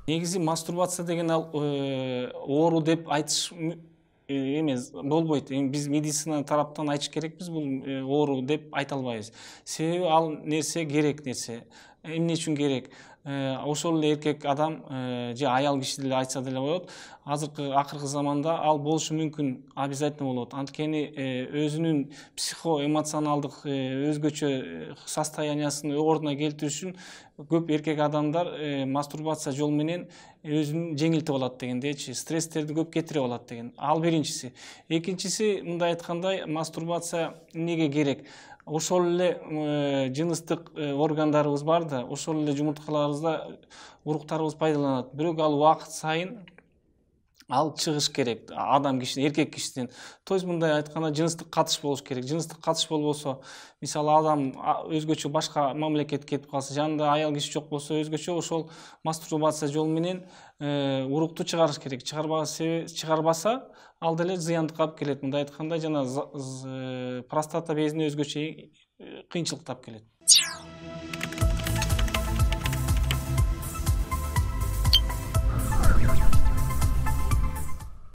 Негизи мастурбация деген ал оору деп айтыш эмес болбойт. Эми биз медицина тараптан айтыш керекпиз, бул оору деп айта албайбыз. Себеби ал нерсе керек нерсе. Эмне үчүн керек? Ошол эле эркек адам же аял киши деле айтса деле болот. Акыркы заманда ал болушу мүмкүн, обязательно болот. Анткени өзүнүн психоэмоционалдык өзгөчө состояниясын ордуна келтирүү үчүн көп эркек адамдар мастурбация жолу менен өзүн жеңилтип алат дегендейчи, стресстерди көп кетирип алат деген. Ал биринчиси. Экинчиси, мындай айткандай, мастурбация эмнеге керек? Ошол эле жыныстык органдарыбыз бар да, ошол эле жумурткаларыбызда уруктарыбыз пайдаланат. Бирок ал убакыт сайын ал чыгыш керек адам кишиден, эркек кишиден. То есть мындай айтканда жыныстык катыш болуш керек. Жыныстык катыш болбосо, мисалы адам өзгөчө башка мамлекетке кетип калса, жанында аял киши жок болсо өзгөчө, ошол мастурбация жолу менен урукту чыгарыш керек. Чыгарбаса, ал деле зыяндыкка алып келет. Мындай айтканда, жана простата безине өзгөчө кыйынчылык тап келет.